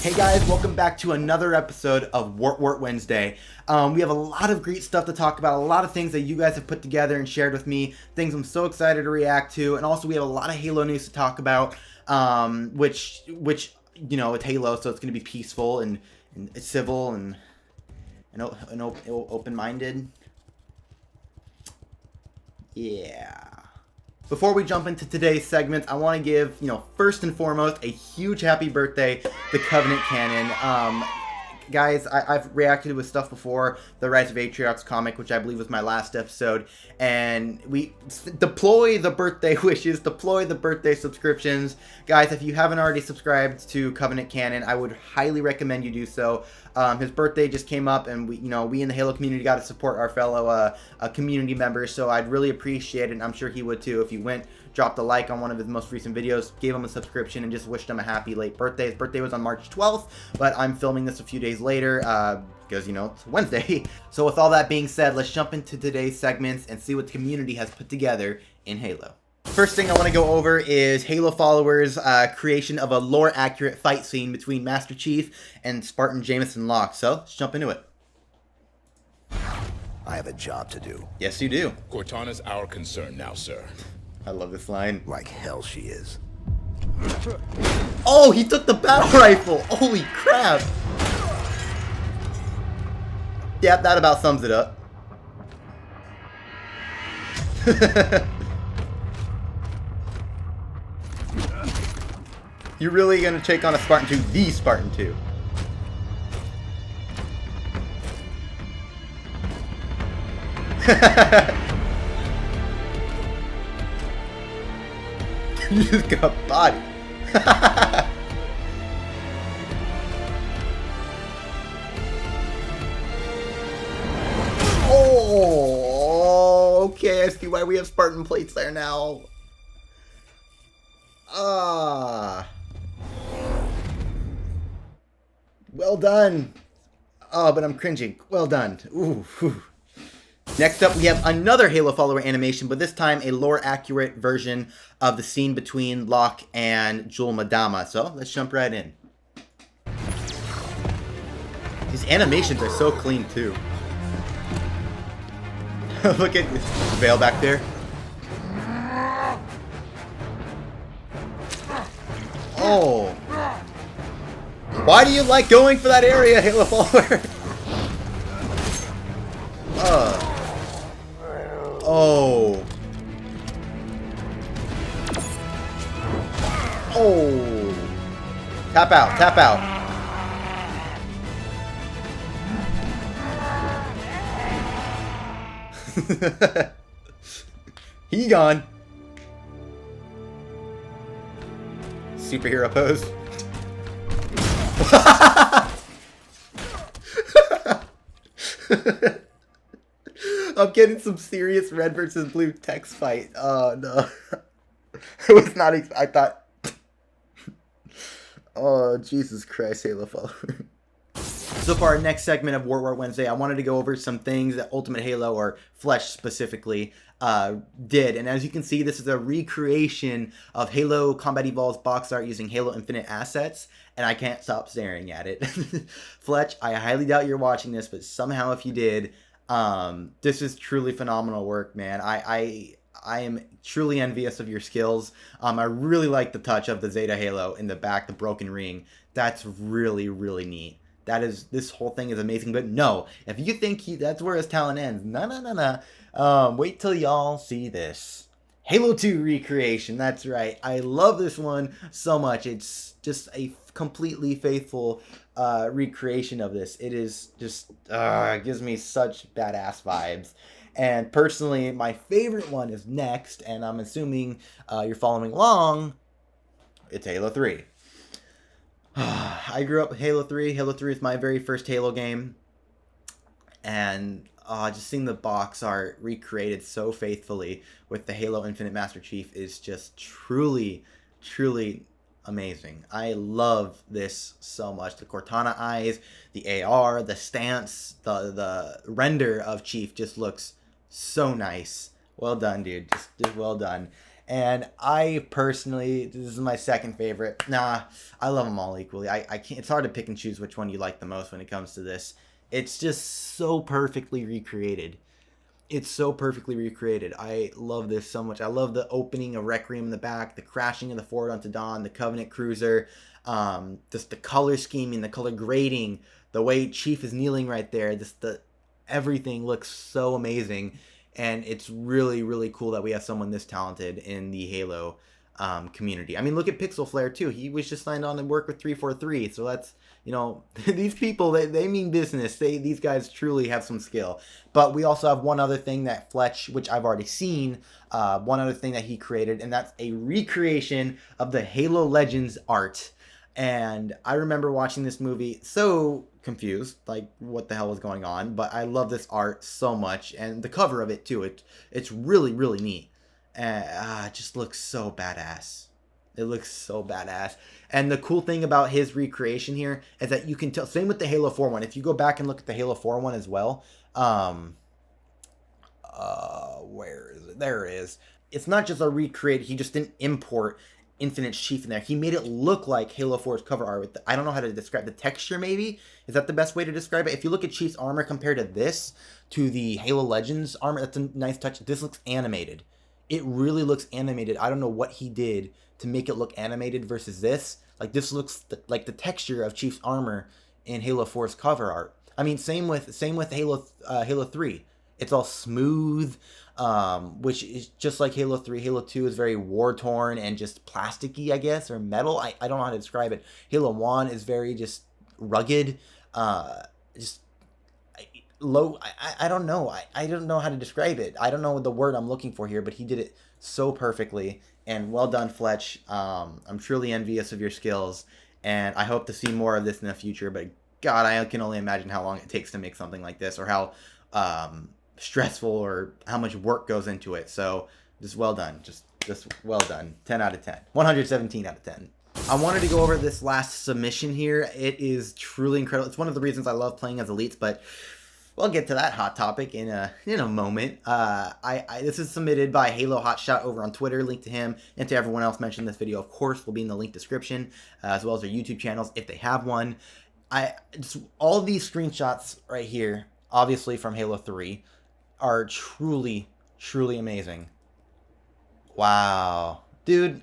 Hey guys, welcome back to another episode of Wort Wednesday. We have a lot of great stuff to talk about, a lot of things that you guys have put together and shared with me, things I'm so excited to react to, and also we have a lot of Halo news to talk about, which you know, it's Halo, so it's going to be peaceful and civil and open-minded. Yeah. Before we jump into today's segment, I want to give, first and foremost, a huge happy birthday to Covenant Canon. Guys, I've reacted with stuff before, the Rise of Atriox comic, which I believe was my last episode, and we deploy the birthday wishes, deploy the birthday subscriptions. Guys, if you haven't already subscribed to Covenant Canon, I would highly recommend you do so. His birthday just came up, and we in the Halo community got to support our fellow community members, so I'd really appreciate it, and I'm sure he would too, if you dropped a like on one of his most recent videos, gave him a subscription, and just wished him a happy late birthday. His birthday was on March 12th, but I'm filming this a few days later, because, it's Wednesday. So with all that being said, let's jump into today's segments and see what the community has put together in Halo. First thing I want to go over is HaloFollower's creation of a lore-accurate fight scene between Master Chief and Spartan Jameson Locke. So, let's jump into it. I have a job to do. Yes, you do. Cortana's our concern now, sir. I love this line. Like hell she is. Oh, he took the battle rifle! Holy crap! Yep, that about sums it up. You're really gonna take on a Spartan 2, the Spartan 2. You just got body. Oh, okay, I see why we have Spartan plates there now. Well done. Oh, but I'm cringing. Well done. Ooh. Whew. Next up, we have another HaloFollower animation, but this time a lore-accurate version of the scene between Locke and Jul Mdama. So, let's jump right in. These animations are so clean, too. Look at this veil back there. Oh. Why do you like going for that area, HaloFollower? Oh. Oh. Tap out, tap out. He gone. Superhero pose. I'm getting some serious red versus blue text fight. Oh no. It was not, I thought. Oh, Jesus Christ, HaloFollower. So for our next segment of Wort Wednesday, I wanted to go over some things that Ultimate Halo, or Fletch specifically, did. And as you can see, this is a recreation of Halo Combat Evolved's box art using Halo Infinite assets, and I can't stop staring at it. Fletch, I highly doubt you're watching this, but somehow if you did, this is truly phenomenal work, man. I am truly envious of your skills. I really like the touch of the Zeta Halo in the back, the broken ring. That's really, really neat. This whole thing is amazing, but no, if you think that's where his talent ends, no. Wait till y'all see this. Halo 2 recreation, that's right. I love this one so much. It's just a completely faithful recreation of this. It is just, it gives me such badass vibes. And personally, my favorite one is next, and I'm assuming you're following along. It's Halo 3. I grew up with Halo 3. Halo 3 is my very first Halo game. And just seeing the box art recreated so faithfully with the Halo Infinite Master Chief is just truly, truly amazing. I love this so much. The Cortana eyes, the AR, the stance, the render of Chief just looks so nice. Well done, dude. Just well done. And I personally, this is my second favorite. Nah, I love them all equally. I can't. It's hard to pick and choose which one you like the most when it comes to this. It's just so perfectly recreated. It's so perfectly recreated. I love this so much. I love the opening of Requiem in the back, the crashing of the Ford onto Dawn, the Covenant Cruiser, just the color scheming, the color grading, the way Chief is kneeling right there. Just everything looks so amazing, and it's really, really cool that we have someone this talented in the Halo community. I mean, look at Pixel Flare too. He was just signed on to work with 343, so that's, you know, these people, they mean business. These guys truly have some skill. But we also have one other thing that Fletch, which I've already seen, one other thing that he created, and that's a recreation of the Halo Legends art. And I remember watching this movie so confused, like what the hell was going on, but I love this art so much, and the cover of it too. It's really, really neat. And it just looks so badass. It looks so badass. And the cool thing about his recreation here is that you can tell, same with the Halo 4 one. If you go back and look at the Halo 4 one as well, where is it? There it is. It's not just a recreate. He just didn't import Infinite Chief in there. He made it look like Halo 4's cover art. With I don't know how to describe the texture, maybe? Is that the best way to describe it? If you look at Chief's armor compared to this, to the Halo Legends armor, that's a nice touch. This looks animated. It really looks animated. I don't know what he did to make it look animated versus this. Like, this looks like the texture of Chief's armor in Halo 4's cover art. I mean, same with Halo 3. It's all smooth, which is just like Halo 3. Halo 2 is very war-torn and just plasticky, I guess, or metal. I don't know how to describe it. Halo 1 is very just rugged, just low. I don't know. I don't know how to describe it. I don't know the word I'm looking for here, but he did it so perfectly. And well done, Fletch. I'm truly envious of your skills, and I hope to see more of this in the future. But God, I can only imagine how long it takes to make something like this, or how stressful or how much work goes into it. So just well done. Just well done. 10 out of 10. 117 out of 10. I wanted to go over this last submission here. It is truly incredible. It's one of the reasons I love playing as elites, but we'll get to that hot topic in a moment. This is submitted by HaloHotShot over on Twitter. Link to him and to everyone else mentioned in this video, of course, will be in the link description, as well as their YouTube channels if they have one. All these screenshots right here, obviously from Halo 3, are truly, truly amazing. Wow. Dude,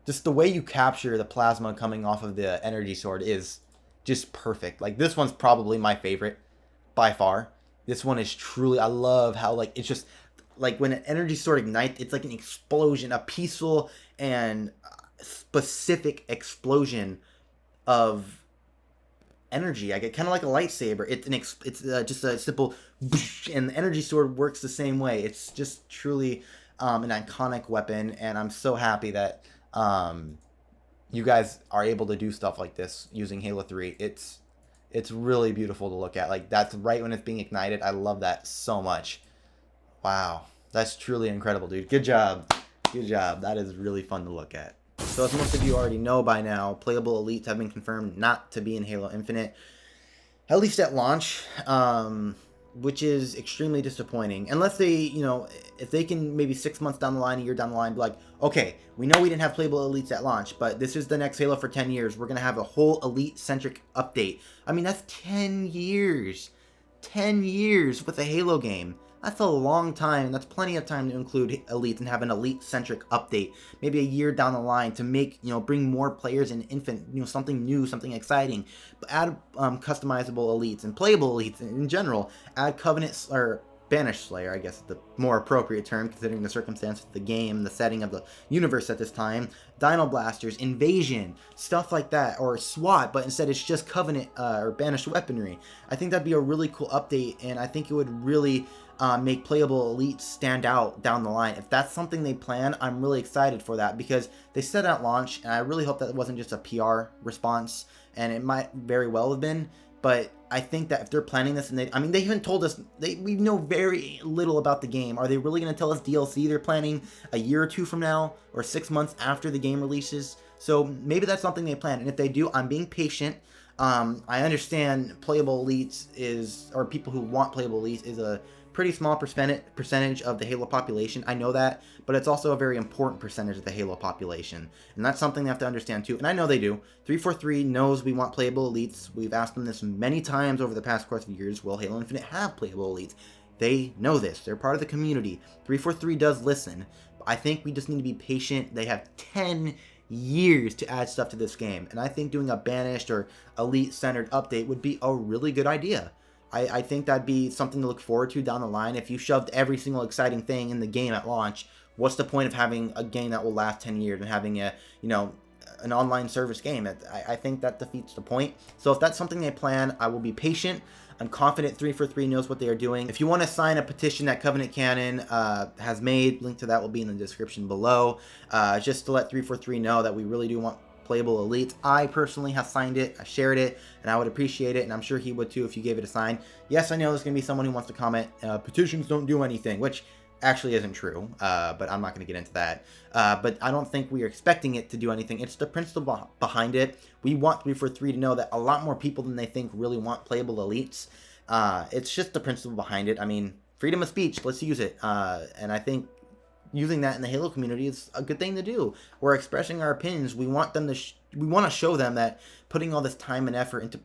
just the way you capture the plasma coming off of the energy sword is just perfect. Like, this one's probably my favorite by far. This one is truly, I love how, like, it's just like when an energy sword ignites, it's like an explosion, a peaceful and specific explosion of energy. I get kind of like a lightsaber. It's just a simple and the energy sword works the same way. It's just truly an iconic weapon, and I'm so happy that you guys are able to do stuff like this using Halo 3. It's really beautiful to look at. Like, that's right when it's being ignited. I love that so much. Wow. That's truly incredible, dude. Good job. Good job. That is really fun to look at. So as most of you already know by now, playable elites have been confirmed not to be in Halo Infinite, at least at launch, which is extremely disappointing. Unless they, if they can maybe 6 months down the line, a year down the line, be like, okay, we know we didn't have playable elites at launch, but this is the next Halo for 10 years. We're going to have a whole elite-centric update. I mean, that's 10 years. 10 years with a Halo game. That's a long time. That's plenty of time to include elites and have an elite-centric update. Maybe a year down the line to make, bring more players in Infinite, something new, something exciting. But add customizable elites and playable elites in general. Add Covenant or Banished Slayer, I guess is the more appropriate term considering the circumstances of the game, the setting of the universe at this time. Dino Blasters, Invasion, stuff like that, or SWAT, but instead it's just Covenant or Banished Weaponry. I think that'd be a really cool update, and I think it would really make playable elites stand out down the line. If that's something they plan, I'm really excited for that, because they said at launch, and I really hope that it wasn't just a PR response, and it might very well have been, but I think that if they're planning this, and they even told us, we know very little about the game. Are they really going to tell us DLC they're planning a year or two from now, or 6 months after the game releases? So maybe that's something they plan, and if they do, I'm being patient. I understand playable elites or people who want playable elites is a pretty small percentage of the Halo population. I know that, but it's also a very important percentage of the Halo population. And that's something they have to understand too. And I know they do. 343 knows we want playable elites. We've asked them this many times over the past course of years. Will Halo Infinite have playable elites? They know this. They're part of the community. 343 does listen. I think we just need to be patient. They have 10 years to add stuff to this game. And I think doing a banished or elite-centered update would be a really good idea. I think that'd be something to look forward to down the line. If you shoved every single exciting thing in the game at launch, what's the point of having a game that will last 10 years and having a, an online service game? I think that defeats the point. So if that's something they plan, I will be patient. I'm confident 343 knows what they are doing. If you want to sign a petition that Covenant Canon has made, link to that will be in the description below. Just to let 343 know that we really do want playable elites. I personally have signed it, I shared it, and I would appreciate it, and I'm sure he would too if you gave it a sign. Yes, I know there's going to be someone who wants to comment, petitions don't do anything, which actually isn't true, but I'm not going to get into that. But I don't think we are expecting it to do anything. It's the principle behind it. We want 343 to know that a lot more people than they think really want playable elites. It's just the principle behind it. I mean, freedom of speech, let's use it. And I think using that in the Halo community is a good thing to do. We're expressing our opinions. We want them to we want to show them that putting all this time and effort into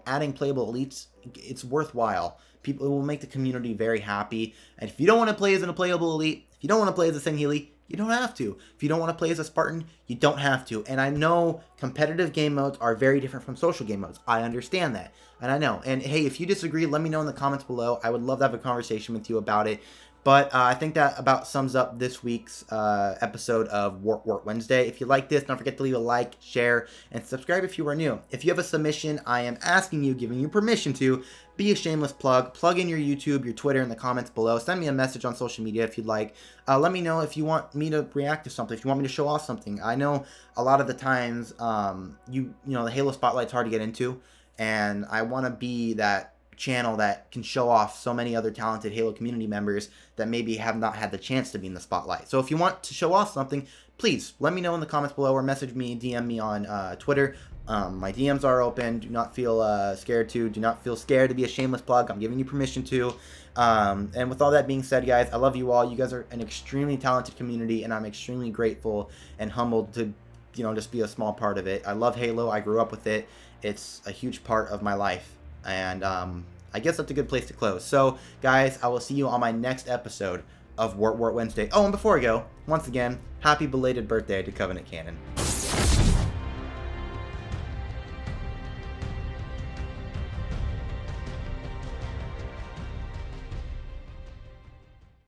adding playable elites, it's worthwhile. People, it will make the community very happy. And if you don't want to play as a playable elite, if you don't want to play as a Sangheili, you don't have to. If you don't want to play as a Spartan, you don't have to. And I know competitive game modes are very different from social game modes. I understand that. And I know. And hey, if you disagree, let me know in the comments below. I would love to have a conversation with you about it. But I think that about sums up this week's episode of Wort Wednesday. If you like this, don't forget to leave a like, share, and subscribe if you are new. If you have a submission, I am asking you, giving you permission to be a shameless plug. Plug in your YouTube, your Twitter in the comments below. Send me a message on social media if you'd like. Let me know if you want me to react to something, if you want me to show off something. I know a lot of the times, the Halo Spotlight's hard to get into, and I want to be that channel that can show off so many other talented Halo community members that maybe have not had the chance to be in the spotlight. So if you want to show off something, please let me know in the comments below or message me, DM me on Twitter. My DMs are open. Do not feel scared to. Do not feel scared to be a shameless plug. I'm giving you permission to. And with all that being said, guys, I love you all. You guys are an extremely talented community, and I'm extremely grateful and humbled to, just be a small part of it. I love Halo. I grew up with it. It's a huge part of my life. And I guess that's a good place to close. So, guys, I will see you on my next episode of Wort Wednesday. Oh, and before I go, once again, happy belated birthday to Covenant Canon.